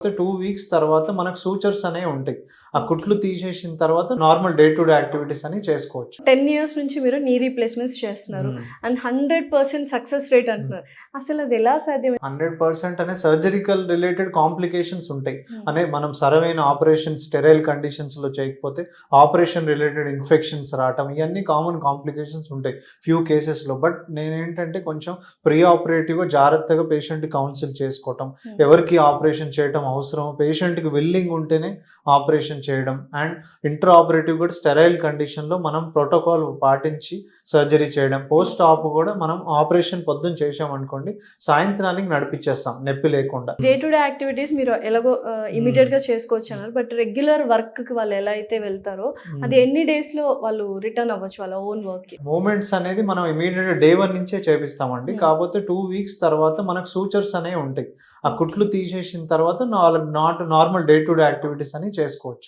2 weeks తర్వాత మనకు sutures అనేవి ఉంటాయి. ఆ కుట్లు తీసేసిన తర్వాత normal day to day activities అని చేసుకోవచ్చు. 10 ఇయర్స్ నుంచి మీరు నీ రీప్లేస్మెంట్స్ చేస్తున్నారు. అండ్ 100% సక్సెస్ రేట్ అంటున్నారు. అసలు అది ఎలా సాధ్యం? 100% అనే సర్జరికల్ రిలేటెడ్ కాంప్లికేషన్స్ ఉంటాయి. అనే మనం సరైన ఆపరేషన్ స్టెరైల్ కండిషన్స్‌లో చేయకపోతే ఆపరేషన్ రిలేటెడ్ ఇన్ఫెక్షన్స్ రావటం ఇవన్నీ కామన్ కాంప్లికేషన్స్ ఉంటాయి ఫ్యూ కేసెస్‌లో. బట్ నేనేంటంటే కొంచెం ప్రీ ఆపరేటివ్‌గా జాగ్రత్తగా పేషెంట్‌ని కౌన్సిల్ చేసుకోవటం, ఎవరికి ఆపరేషన్ చేయటం అవసరం, పేషెంట్‌కి విల్లింగ్ ఉంటేనే ఆపరేషన్ చేయడం అండ్ ఇంట్రా ఆపరేటివ్ కూడా స్టెరైల్ కండిషన్‌లో మనం ప్రోటోకాల్ పాటించి సర్జరీ చేయడం. పోస్ట్ ఆప్ కూడా మనం ఆపరేషన్ పొద్దున చేశామనుకోండి సాయంత్రానికి నడిపించేస్తాం నొప్పి లేకుండా. డే టు డే యాక్టివిటీస్ మీరు ఎలాగో ఇమీడియట్‌గా చేసుకోవచ్చు అన్నారు. బట్ రెగ్యులర్ వర్క్‌కి వాళ్ళు ఎలా అయితే వెళ్తారో అది ఎన్ని డేస్‌లో వాళ్ళు రిటర్న్ అవ్వచ్చు వాళ్ళ ఓన్ వర్క్‌కి? మూమెంట్స్ అనేది మనం ఇమీడియట్‌గా డే 1 నుంచే చేపిస్తామండి. కాకపోతే 2 వీక్స్ తర్వాత మనకు సూచర్స్ అనేవి ఉంటాయి. ఆ కుట్లు తీసేసిన తర్వాత normal day to day activities అని చేసుకోవచ్చు.